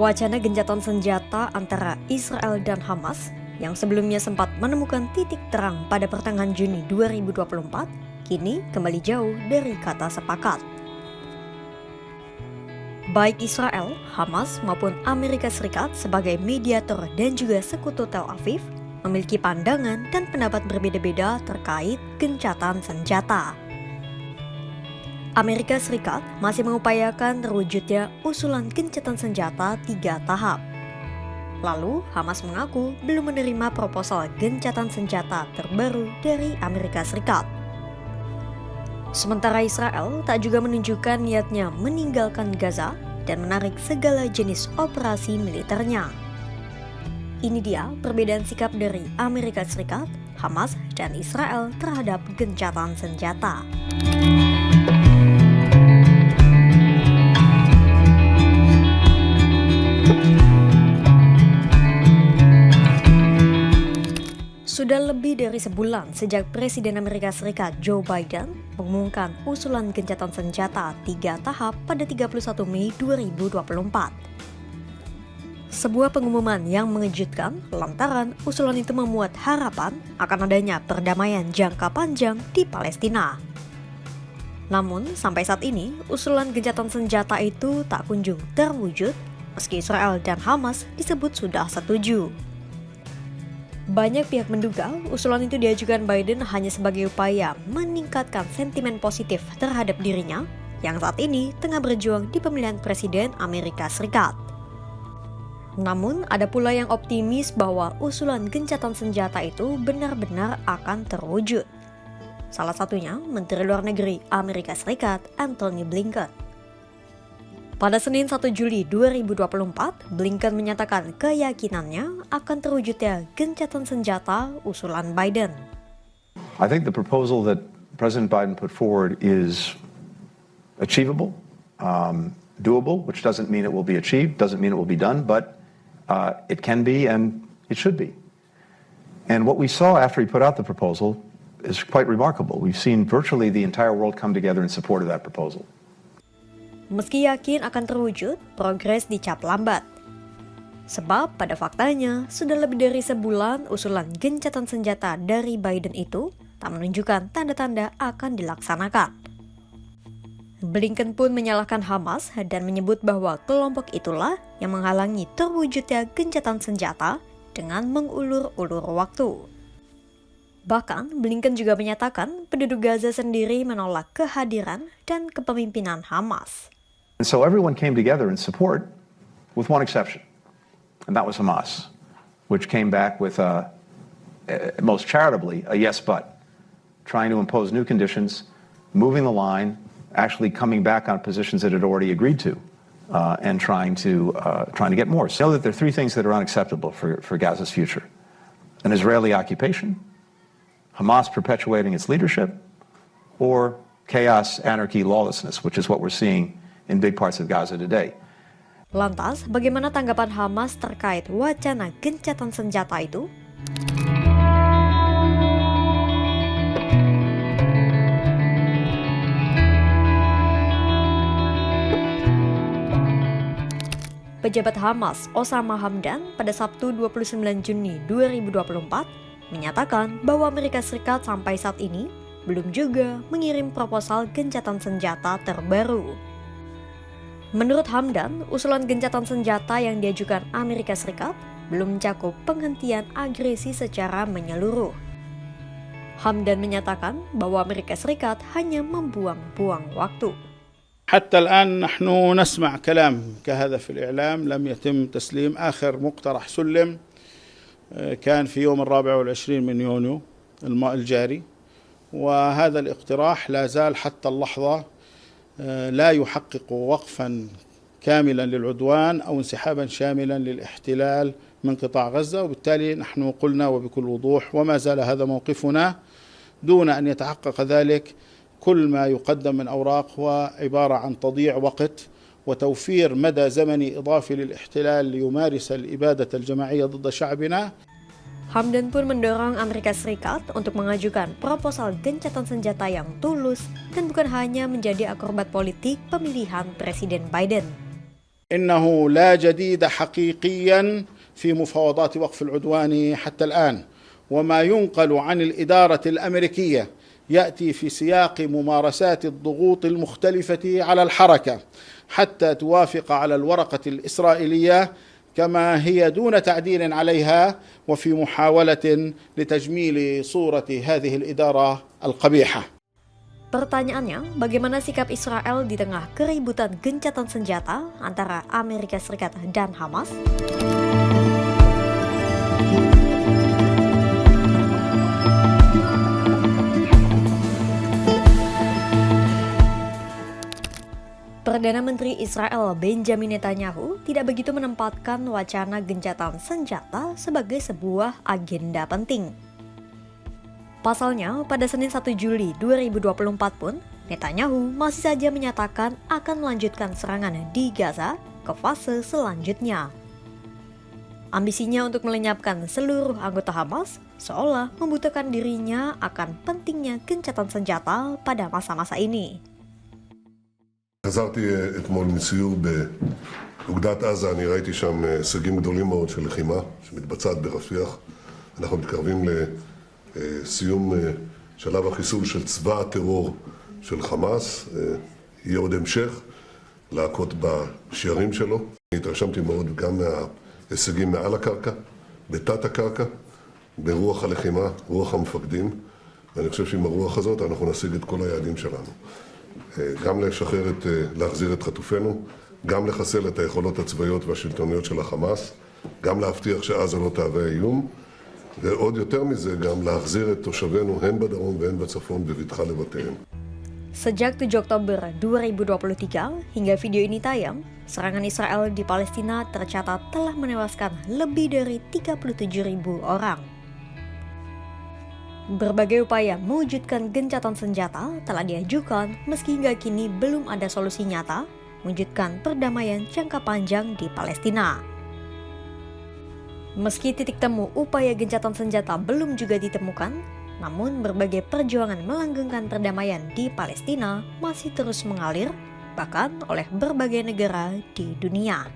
Wacana gencatan senjata antara Israel dan Hamas yang sebelumnya sempat menemukan titik terang pada pertengahan Juni 2024, kini kembali jauh dari kata sepakat. Baik Israel, Hamas maupun Amerika Serikat sebagai mediator dan juga sekutu Tel Aviv memiliki pandangan dan pendapat berbeda-beda terkait gencatan senjata. Amerika Serikat masih mengupayakan terwujudnya usulan gencatan senjata 3 tahap. Lalu, Hamas mengaku belum menerima proposal gencatan senjata terbaru dari Amerika Serikat. Sementara Israel tak juga menunjukkan niatnya meninggalkan Gaza dan menarik segala jenis operasi militernya. Ini dia perbedaan sikap dari Amerika Serikat, Hamas, dan Israel terhadap gencatan senjata. Sudah lebih dari sebulan sejak Presiden Amerika Serikat Joe Biden mengumumkan usulan gencatan senjata 3 tahap pada 31 Mei 2024. Sebuah pengumuman yang mengejutkan lantaran usulan itu memuat harapan akan adanya perdamaian jangka panjang di Palestina. Namun, sampai saat ini, usulan gencatan senjata itu tak kunjung terwujud meski Israel dan Hamas disebut sudah setuju. Banyak pihak menduga usulan itu diajukan Biden hanya sebagai upaya meningkatkan sentimen positif terhadap dirinya yang saat ini tengah berjuang di pemilihan presiden Amerika Serikat. Namun, ada pula yang optimis bahwa usulan gencatan senjata itu benar-benar akan terwujud. Salah satunya Menteri Luar Negeri Amerika Serikat Antony Blinken. Pada Senin 1 Juli 2024, Blinken menyatakan keyakinannya akan terwujudnya gencatan senjata usulan Biden. I think the proposal that President Biden put forward is achievable, doable, which doesn't mean it will be achieved, doesn't mean it will be done, but it can be and it should be. And what we saw after he put out the proposal is quite remarkable. We've seen virtually the entire world come together in support of that proposal. Meski yakin akan terwujud, progres dicap lambat. Sebab pada faktanya, sudah lebih dari sebulan usulan gencatan senjata dari Biden itu tak menunjukkan tanda-tanda akan dilaksanakan. Blinken pun menyalahkan Hamas dan menyebut bahwa kelompok itulah yang menghalangi terwujudnya gencatan senjata dengan mengulur-ulur waktu. Bahkan, Blinken juga menyatakan penduduk Gaza sendiri menolak kehadiran dan kepemimpinan Hamas. And so everyone came together in support with one exception, and that was Hamas, which came back with, most charitably, a yes but, trying to impose new conditions, moving the line, actually coming back on positions that it already agreed to, and trying to get more. So that there are 3 things that are unacceptable for Gaza's future: an Israeli occupation, Hamas perpetuating its leadership, or chaos, anarchy, lawlessness, which is what we're seeing in big parts of Gaza today. Lantas, bagaimana tanggapan Hamas terkait wacana gencatan senjata itu? Pejabat Hamas Osama Hamdan pada Sabtu 29 Juni 2024 menyatakan bahwa Amerika Serikat sampai saat ini belum juga mengirim proposal gencatan senjata terbaru. Menurut Hamdan, usulan gencatan senjata yang diajukan Amerika Serikat belum mencakup penghentian agresi secara menyeluruh. Hamdan menyatakan bahwa Amerika Serikat hanya membuang-buang waktu. حتى الآن نحن نسمع كلام كهذا في الإعلام. لم يتم تسليم آخر مقترح سلم كان في يوم 24 من يونيو الجاري، وهذا الاقتراح لا زال حتى اللحظة لا يحقق وقفا كاملا للعدوان أو انسحابا شاملا للاحتلال من قطاع غزة، وبالتالي نحن قلنا وبكل وضوح وما زال هذا موقفنا دون أن يتحقق ذلك. كل ما يقدم من أوراق هو عبارة عن تضييع وقت وتوفير مدى زمني إضافي للاحتلال ليمارس الإبادة الجماعية ضد شعبنا. Hamdan pun mendorong Amerika Serikat untuk mengajukan proposal gencatan senjata yang tulus dan bukan hanya menjadi akrobat politik pemilihan Presiden Biden. إنه لا جديد حقيقيا في مفاوضات وقف العدوان حتى الآن، وما ينقل عن الإدارة الأمريكية يأتي في سياق ممارسات الضغوط المختلفة على الحركة حتى توافق على الورقة الإسرائيلية كما هي دون تعديل عليها، وفي محاولة لتجميل صورة هذه الإدارة القبيحة. Pertanyaannya, bagaimana sikap Israel di tengah keributan gencatan senjata antara Amerika Serikat dan Hamas? Perdana Menteri Israel Benjamin Netanyahu tidak begitu menempatkan wacana gencatan senjata sebagai sebuah agenda penting. Pasalnya, pada Senin 1 Juli 2024 pun, Netanyahu masih saja menyatakan akan melanjutkan serangan di Gaza ke fase selanjutnya. Ambisinya untuk melenyapkan seluruh anggota Hamas seolah membutuhkan dirinya akan pentingnya gencatan senjata pada masa-masa ini. חזרתי אתמול מסיור באוגדת עזה, אני ראיתי שם הישגים גדולים מאוד של לחימה שמתבצעת ברפיח. אנחנו מתקרבים לסיום שלב החיסול של צבא הטרור של חמאס. יהיה עוד המשך להכות בשיירים שלו. אני התרשמתי מאוד גם מההישגים מעל הקרקע, בתת הקרקע, ברוח הלחימה, רוח המפקדים. ואני חושב שעם הרוח הזאת אנחנו נשיג את כל היעדים שלנו. גם להחזיר את חטופינו, גם לחסל את היכולות הצבאיות והשלטוניות של החמאס, גם להבטיח שעזה לא תהווה איום, ועוד יותר מזה גם להחזיר את תושבינו הן בדרום והן בצפון בבטחה לבתיהם. Sejak 7 Oktober 2023 hingga video ini tayang, serangan Israel di Palestina tercatat telah menewaskan lebih dari 37.000 orang. Berbagai upaya mewujudkan gencatan senjata telah diajukan meski hingga kini belum ada solusi nyata mewujudkan perdamaian jangka panjang di Palestina. Meski titik temu upaya gencatan senjata belum juga ditemukan, namun berbagai perjuangan melanggengkan perdamaian di Palestina masih terus mengalir, bahkan oleh berbagai negara di dunia.